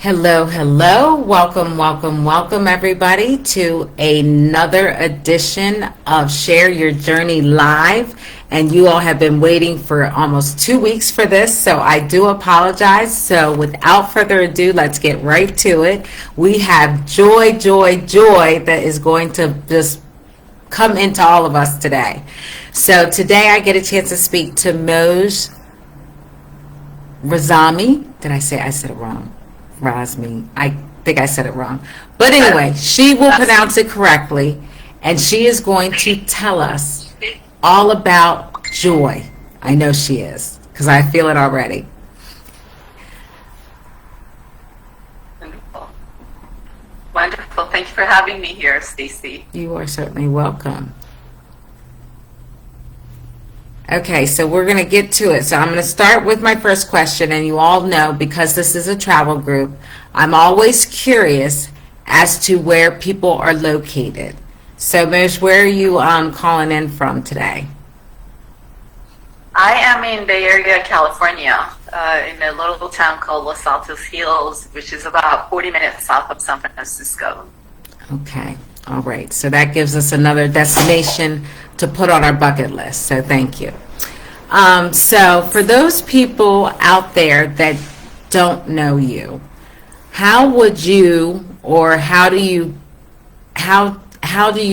Hello, hello. Welcome, welcome, welcome, everybody, to another edition of Share Your Journey Live. And you all have been waiting for almost 2 weeks for this, so I do apologize. So without further ado, let's get right to it. We have joy, joy, joy that is going to just come into all of us today. So today I get a chance to speak to Moj Razmi. I said it wrong? Razmi. I think I said it wrong. But anyway, she will pronounce it correctly, and she is going to tell us all about joy. I know she is, because I feel it already. Wonderful. Wonderful. Thank you for having me here, Stacy. You are certainly welcome. Okay, so we're going to get to it. So I'm going to start with my first question, and you all know, because this is a travel group, I'm always curious as to where people are located. So, Moj, where are you calling in from today? I am in Bay Area, California, in a little town called Los Altos Hills, which is about 40 minutes south of San Francisco. Okay, all right. So that gives us another destination to put on our bucket list. So thank you. So for those people out there that don't know you, how would you, or how do you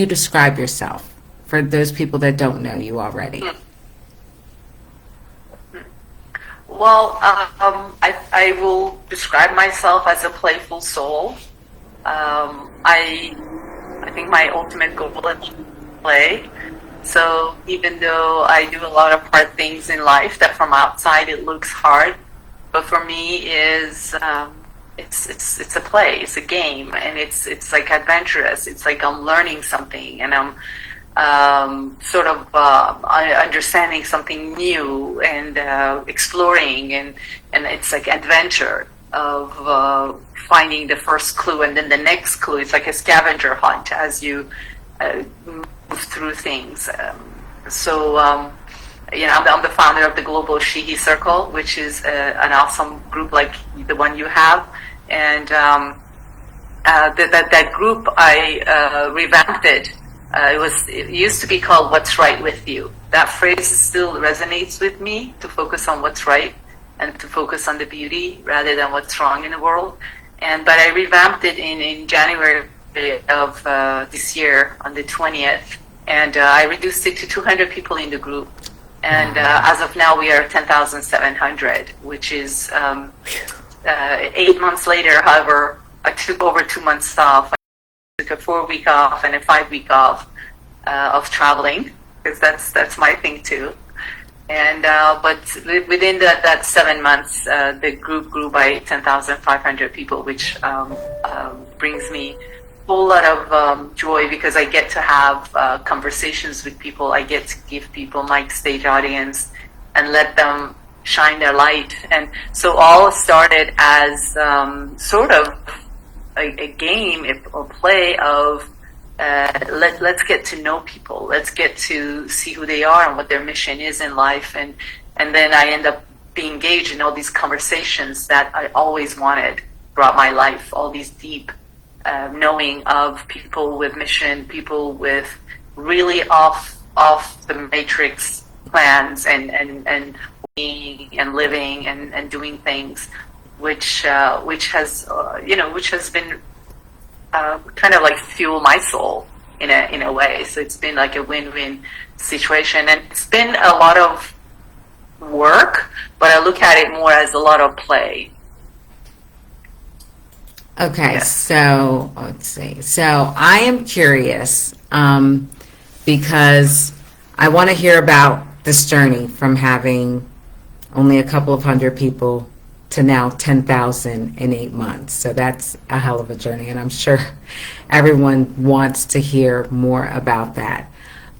describe yourself for those people that don't know you already? Well, I will describe myself as a playful soul. I think my ultimate goal is play. So even though I do a lot of hard things in life that from outside it looks hard, but for me it's a play, it's a game, and it's like adventurous. It's like I'm learning something, and I'm understanding something new, and exploring, and it's like adventure of finding the first clue and then the next clue. It's like a scavenger hunt as you move through things. I'm the founder of the Global She Circle, which is an awesome group like the one you have, and that group I revamped it. It used to be called "What's Right with You." That phrase still resonates with me, to focus on what's right and to focus on the beauty rather than what's wrong in the world. But I revamped it in January of this year on the 20th, and I reduced it to 200 people in the group. And as of now, we are 10,700, which is 8 months later. However, I took over 2 months off. I took a 4-week off and a 5-week off of traveling, because that's my thing too. And but within that 7 months, the group grew by 10,500 people, which brings me a whole lot of joy, because I get to have conversations with people. I get to give people my stage audience and let them shine their light. And so all started as sort of a game, a play of let's get to know people. Let's get to see who they are and what their mission is in life. And then I end up being engaged in all these conversations that I always wanted throughout my life, all these deep knowing of people with mission, people with really off the matrix plans, and being and living and doing things, which has been kind of like fuel my soul in a way. So it's been like a win-win situation, and it's been a lot of work, but I look at it more as a lot of play. Okay, Yes. so let's see. So I am curious because I want to hear about this journey from having only a couple of hundred people to now 10,000 in 8 months. So that's a hell of a journey, and I'm sure everyone wants to hear more about that.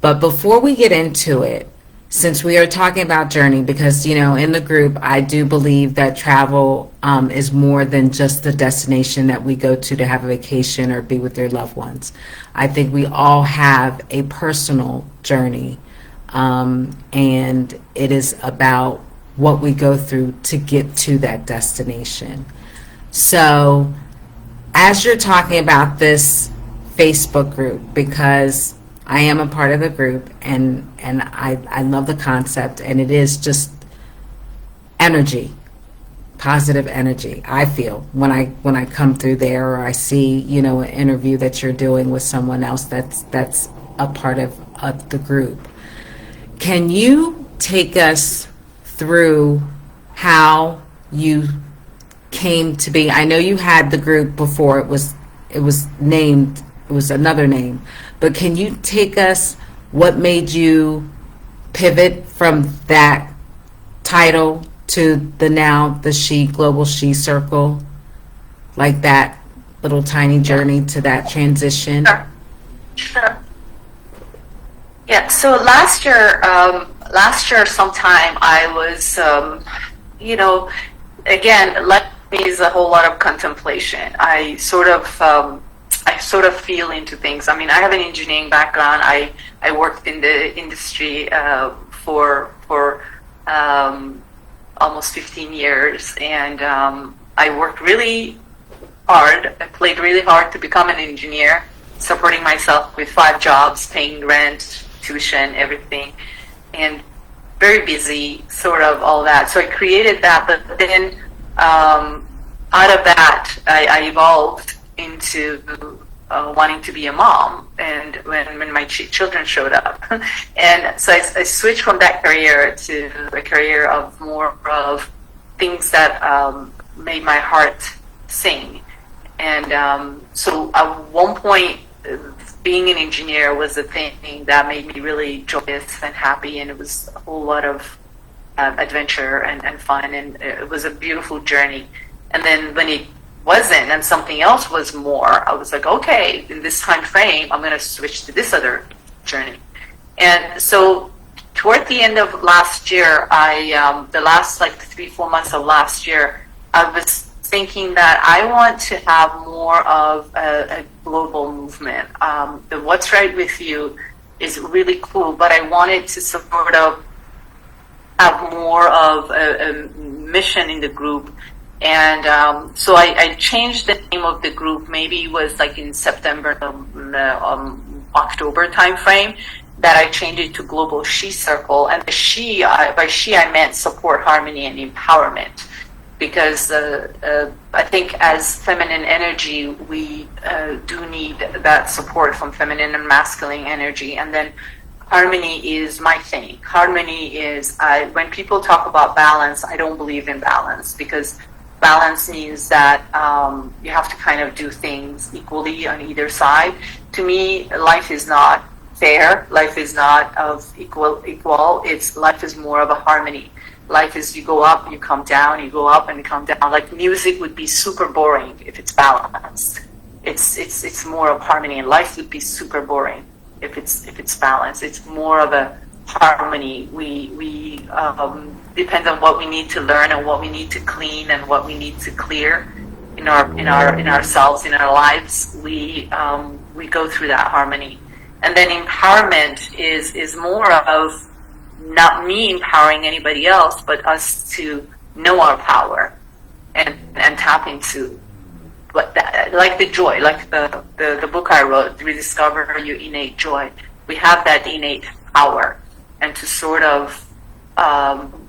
But before we get into it, since we are talking about journey, because, in the group, I do believe that travel is more than just the destination that we go to have a vacation or be with their loved ones. I think we all have a personal journey, and it is about what we go through to get to that destination. So as you're talking about this Facebook group, because I am a part of the group, and I love the concept, and it is just energy, positive energy. I feel when I come through there, or I see, you know, an interview that you're doing with someone else that's a part of the group. Can you take us through how you came to be? I know you had the group before it was named, it was another name, but can you take us what made you pivot from that title to the She Global She Circle, like that little tiny journey to that transition? Sure. Yeah. So last year sometime I was, you know, again, like me is a whole lot of contemplation. I sort of feel into things. I mean, I have an engineering background. I worked in the industry for almost 15 years, and I worked really hard. I played really hard to become an engineer, supporting myself with 5 jobs, paying rent, tuition, everything, and very busy, sort of all that. So I created that, but then out of that, I evolved into wanting to be a mom, and when my children showed up, and so I switched from that career to a career of more of things that made my heart sing, and so at one point, being an engineer was a thing that made me really joyous and happy, and it was a whole lot of adventure and fun, and it was a beautiful journey. And then when it wasn't and something else was more, I was like, okay, in this time frame, I'm going to switch to this other journey. And so toward the end of last year, the last like 3-4 months of last year, I was thinking that I want to have more of a global movement. The What's Right With You is really cool, but I wanted to sort of have more of a mission in the group. And so I changed the name of the group. Maybe it was like in September, October timeframe, that I changed it to Global She Circle. And the she, by she, I meant support, harmony, and empowerment. Because I think as feminine energy, we do need that support from feminine and masculine energy. And then harmony is my thing. Harmony is, when people talk about balance, I don't believe in balance, because balance means that you have to kind of do things equally on either side. To me, life is not fair. Life is not of equal. Life is more of a harmony. Life is, you go up, you come down, you go up and you come down. Like music would be super boring if it's balanced. It's more of harmony, and life would be super boring if it's balanced. It's more of a harmony. We depend on what we need to learn and what we need to clean and what we need to clear in ourselves, in our lives. We go through that harmony, and then empowerment is more of not me empowering anybody else, but us to know our power and tap into what that, like the joy, like the book I wrote, Rediscover Your Innate Joy. We have that innate power, and to sort of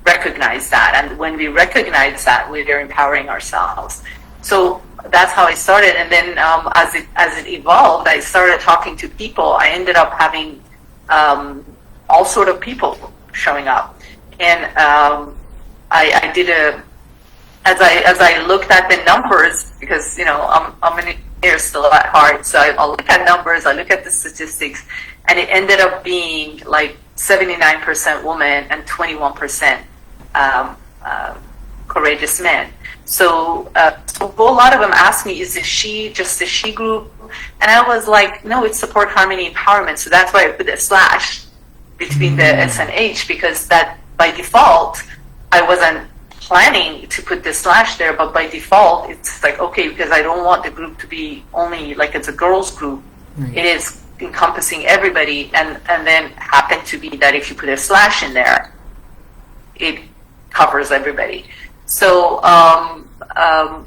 recognize that. And when we recognize that, we are empowering ourselves. So that's how I started. And then as it evolved, I started talking to people. I ended up having all sort of people showing up, and I did as I looked at the numbers, because I'm an engineer still at heart, so I'll look at numbers, I look at the statistics, and it ended up being like 79% women and 21% courageous men. So a whole lot of them asked me, is it just a she group? And I was like, no, it's support, harmony, empowerment. So that's why I put a slash between the S and H, because that by default, I wasn't planning to put the slash there, but by default, it's like, okay, because I don't want the group to be only like it's a girls group. Right. It is encompassing everybody, and then happened to be that if you put a slash in there, it covers everybody. So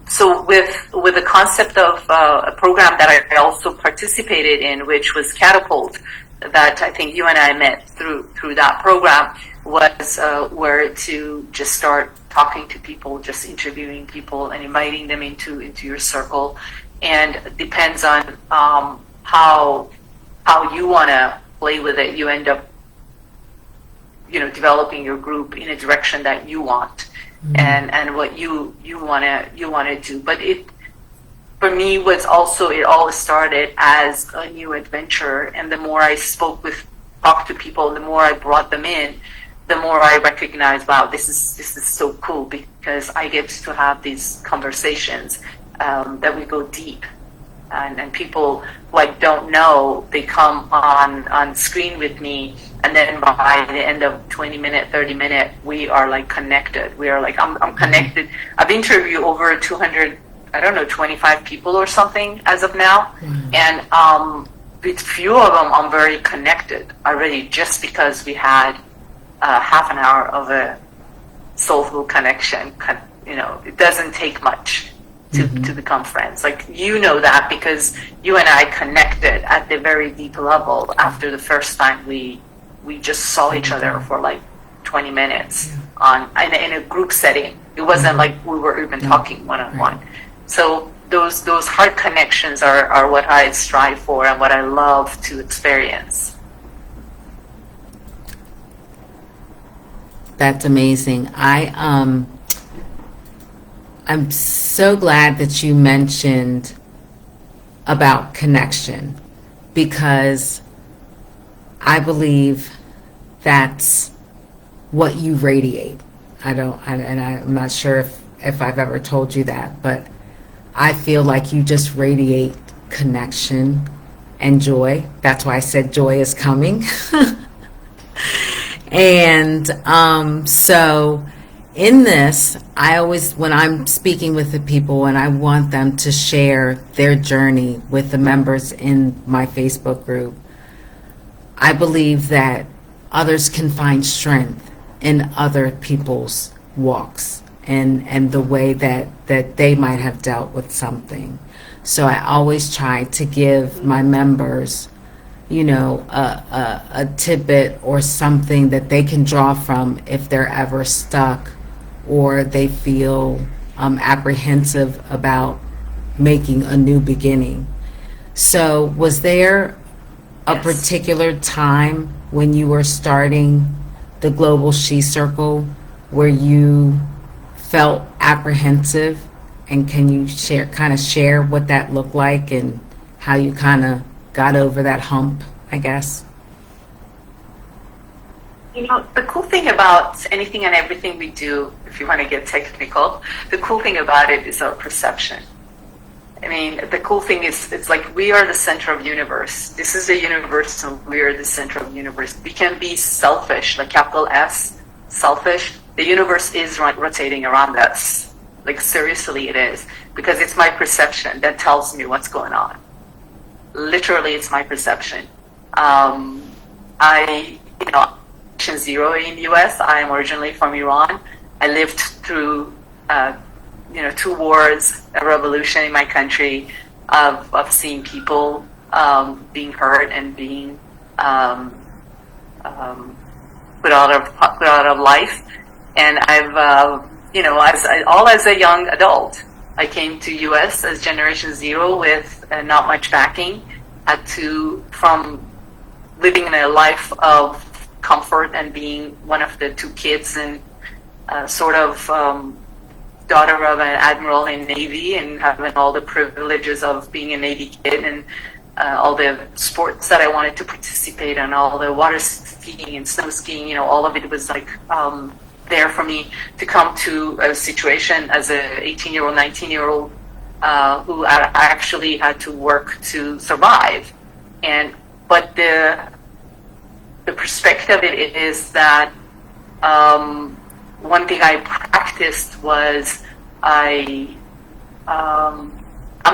So with the concept of a program that I also participated in, which was Catapult, that I think you and I met through that program, was where to just start talking to people, just interviewing people and inviting them into your circle. And it depends on how you want to play with it. You end up, developing your group in a direction that you want, and what you want to do. But for me, it all started as a new adventure. And the more I talked to people, the more I brought them in, the more I recognized, wow, this is so cool, because I get to have these conversations that we go deep. And people who I don't know, they come on screen with me, and then by the end of 20-minute, 30-minute, we are like connected. We are like, I'm connected. I've interviewed over 200, 25 people or something as of now. And with few of them, I'm very connected already, just because we had half an hour of a soulful connection. It doesn't take much to become friends. Like, that because you and I connected at the very deep level after the first time we just saw each other for like 20 minutes in a group setting. It wasn't like we were even talking one-on-one. So those heart connections are what I strive for and what I love to experience. That's amazing. I'm so glad that you mentioned about connection, because I believe that's what you radiate. I'm not sure if I've ever told you that, but I feel like you just radiate connection and joy. That's why I said joy is coming. And so in this, I always, when I'm speaking with the people and I want them to share their journey with the members in my Facebook group, I believe that others can find strength in other people's walks and the way that they might have dealt with something. So I always try to give my members, a tidbit or something that they can draw from if they're ever stuck or they feel apprehensive about making a new beginning. So was there a particular time when you were starting the Global She Circle where you felt apprehensive? And can you share what that looked like and how you kind of got over that hump, I guess? The cool thing about anything and everything we do, if you want to get technical, the cool thing about it is our perception. I mean, the cool thing is, it's like we are the center of the universe. This is the universe, and we are the center of the universe. We can be selfish, like capital S, selfish. The universe is rotating around us. Like, seriously, it is. Because it's my perception that tells me what's going on. Literally, it's my perception. Generation Zero in the U.S. I am originally from Iran. I lived through, 2 wars, a revolution in my country, of seeing people being hurt and being put out of life. And I've, as a young adult, I came to U.S. as Generation Zero with not much backing. From living in a life of comfort and being one of the 2 kids and daughter of an admiral in Navy and having all the privileges of being a Navy kid and all the sports that I wanted to participate in, all the water skiing and snow skiing, all of it was like there for me, to come to a situation as a 18-year-old, 19-year-old who I actually had to work to survive. But the perspective of it is that one thing I practiced was I'm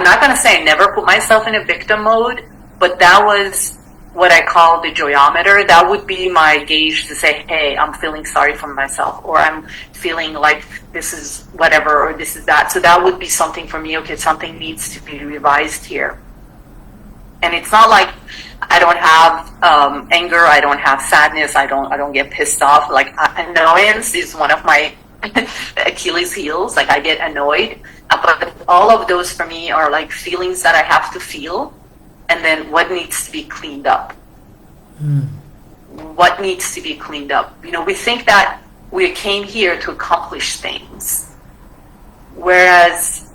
not going to say I never put myself in a victim mode, but that was what I call the joyometer. That would be my gauge to say, hey, I'm feeling sorry for myself, or I'm feeling like this is whatever, or this is that. So that would be something for me, okay, something needs to be revised here. And it's not like I don't have anger, I don't have sadness, I don't get pissed off. Like annoyance is one of my Achilles heels. Like I get annoyed, but all of those for me are like feelings that I have to feel, and then what needs to be cleaned up. What needs to be cleaned up? You know, we think that we came here to accomplish things, whereas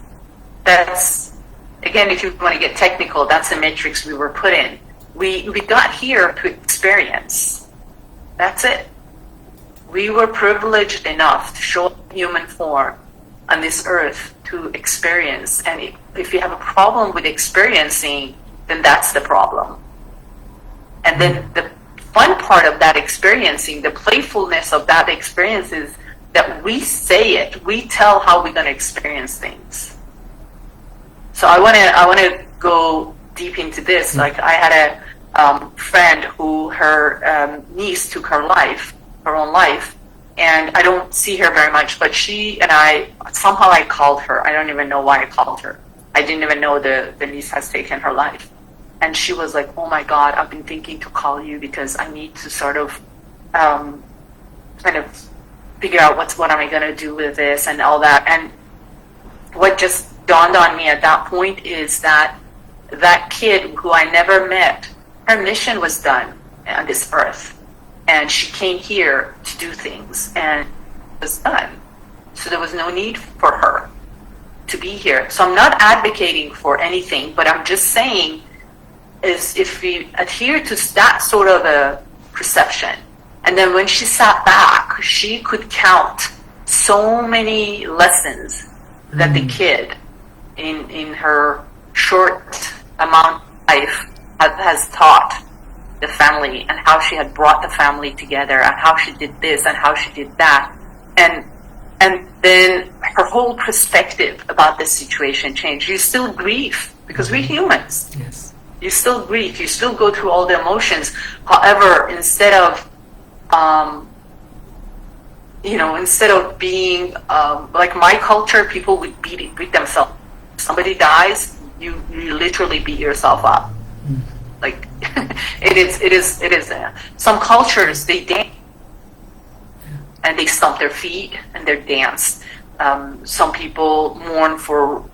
that's, again, if you want to get technical, that's the matrix we were put in. We got here to experience. That's it. We were privileged enough to show up in human form on this earth to experience. And if you have a problem with experiencing, then that's the problem. And then the fun part of that experiencing, the playfulness of that experience, is that we say it. We tell how we're going to experience things. So I want to go deep into this. Like I had a friend who her niece took her own life, and I don't see her very much, but she and I, somehow I called her. I don't even know why I called her. I didn't even know the niece has taken her life. And she was like, oh my God, I've been thinking to call you because I need to sort of kind of figure out what am I going to do with this and all that. And what just dawned on me at that point is that that kid who I never met, her mission was done on this earth. And she came here to do things, and it was done. So there was no need for her to be here. So I'm not advocating for anything, but I'm just saying is if we adhere to that sort of a perception, and then when she sat back, she could count so many lessons that the kid in her short amount of life has taught the family, and how she had brought the family together, and how she did this and how she did that, and then her whole perspective about this situation changed. You still grieve because we're humans. Yes. You still grieve. You still go through all the emotions. However, instead of being like my culture, people would beat themselves. If somebody dies, you literally beat yourself up. Like it is. Some cultures, they dance and they stomp their feet and they dance. Some people mourn for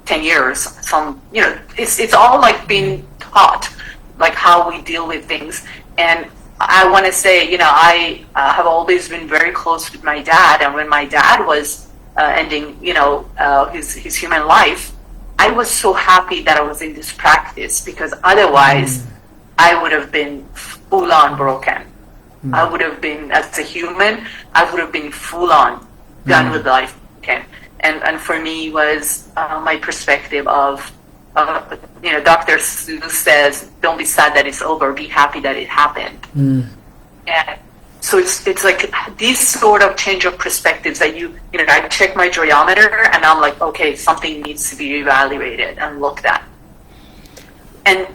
10 years. Some, it's all like being taught, like how we deal with things. And I want to say, I have always been very close with my dad. And when my dad was ending, his human life, I was so happy that I was in this practice, because otherwise I would have been full on broken. I would have been, as a human, I would have been full on done with life. Okay. And for me was my perspective of, Dr. Seuss says, don't be sad that it's over, be happy that it happened. And so it's like these sort of change of perspectives that I check my joyometer and I'm like, okay, something needs to be evaluated and looked at. And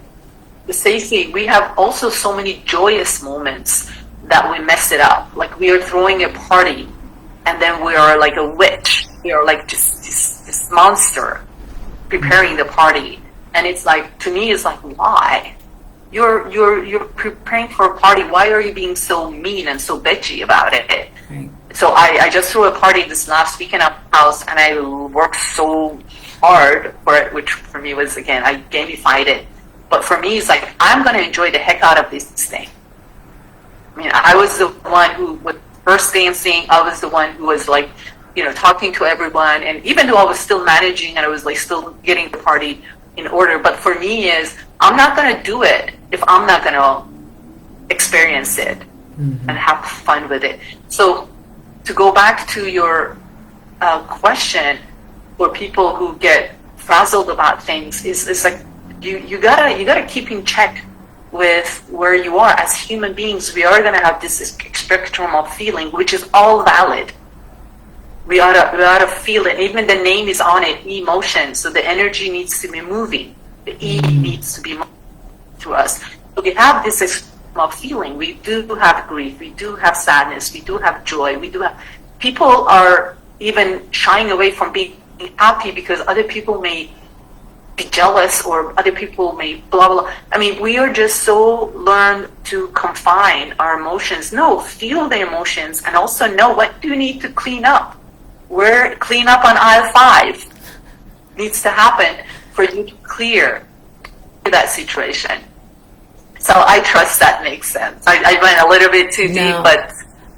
Stacey, we have also so many joyous moments that we mess it up. Like we are throwing a party and then we are like a witch. We are like just this monster preparing the party. And it's like, to me, it's like, why? You're preparing for a party. Why are you being so mean and so bitchy about it? Right. So I just threw a party this last weekend at my house, and I worked so hard for it, which for me was, again, I gamified it. But for me, it's like, I'm going to enjoy the heck out of this thing. I mean, I was the one who was first dancing. I was the one who was like, talking to everyone. And even though I was still managing and I was like still getting the party in order, but for me is, I'm not going to do it if I'm not going to experience it and have fun with it. So to go back to your question, for people who get frazzled about things, is like you gotta keep in check with where you are. As human beings, we are going to have this spectrum of feeling, which is all valid. We ought to feel it. Even the name is on it, emotion. So the energy needs to be moving. The E needs to be moving to us. we have this extreme of feeling. We do have grief, we do have sadness, we do have joy, we do have, people are even shying away from being happy because other people may be jealous or other people may blah blah. I mean, we are just so learned to confine our emotions. No, feel the emotions and also know what do you need to clean up. Where clean up on aisle 5 needs to happen for you to clear that situation. So I trust that makes sense. I went a little bit too deep, but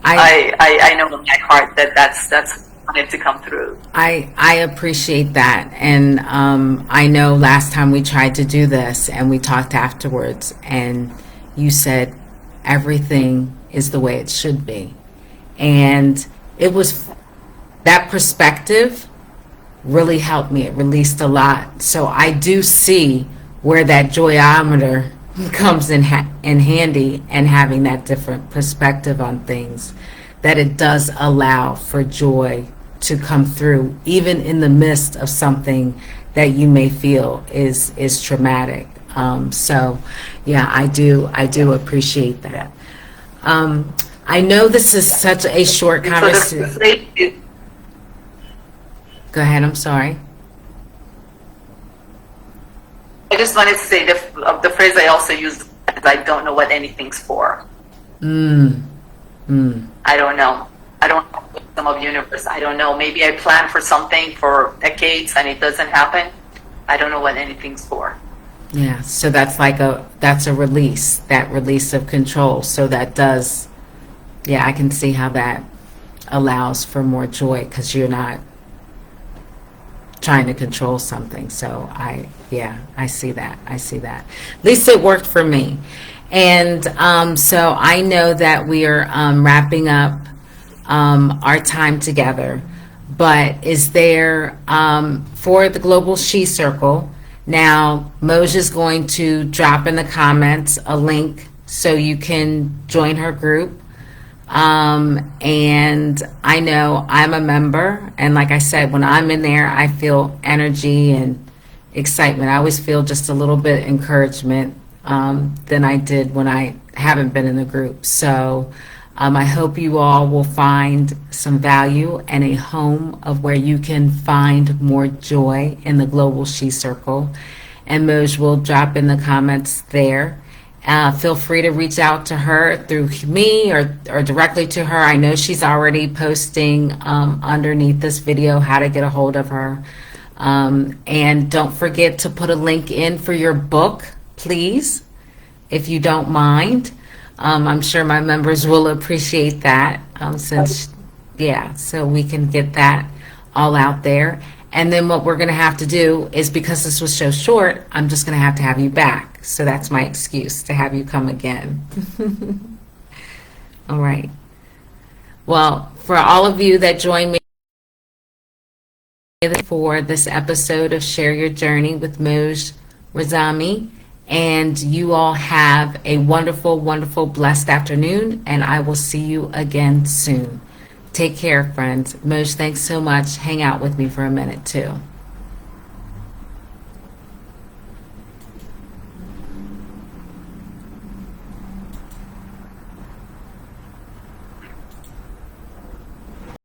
I know in my heart that that's wanted to come through. I appreciate that. And I know last time we tried to do this and we talked afterwards and you said everything is the way it should be. And it was that perspective really helped me. It released a lot. So I do see where that joyometer comes in handy, and having that different perspective on things, that it does allow for joy to come through even in the midst of something that you may feel is traumatic. So yeah, I do appreciate that. I know this is such a short conversation. Go ahead, I'm sorry. I just wanted to say the phrase I also use is I don't know what anything's for. I don't know. I don't know the wisdom of universe. I don't know. Maybe I plan for something for decades and it doesn't happen. I don't know what anything's for. Yeah, so that's a release, that release of control. So that does, yeah, I can see how that allows for more joy because you're not trying to control something. So I see that. At least it worked for me. And so I know that we are wrapping up our time together, but is there for the Global She Circle, now Moj is going to drop in the comments a link so you can join her group. And I know I'm a member, and like I said, when I'm in there, I feel energy and excitement. I always feel just a little bit encouragement than I did when I haven't been in the group. So I hope you all will find some value and a home of where you can find more joy in the Global She Circle. And Moj will drop in the comments there. Feel free to reach out to her through me or directly to her. I know she's already posting underneath this video how to get a hold of her. And don't forget to put a link in for your book, please, if you don't mind. I'm sure my members will appreciate that so we can get that all out there. And then what we're going to have to do is, because this was so short, I'm just going to have you back. So that's my excuse to have you come again. All right. Well, for all of you that joined me for this episode of Share Your Journey with Moj Razmi, and you all have a wonderful, wonderful, blessed afternoon, and I will see you again soon. Take care, friends. Moj, thanks so much. Hang out with me for a minute, too.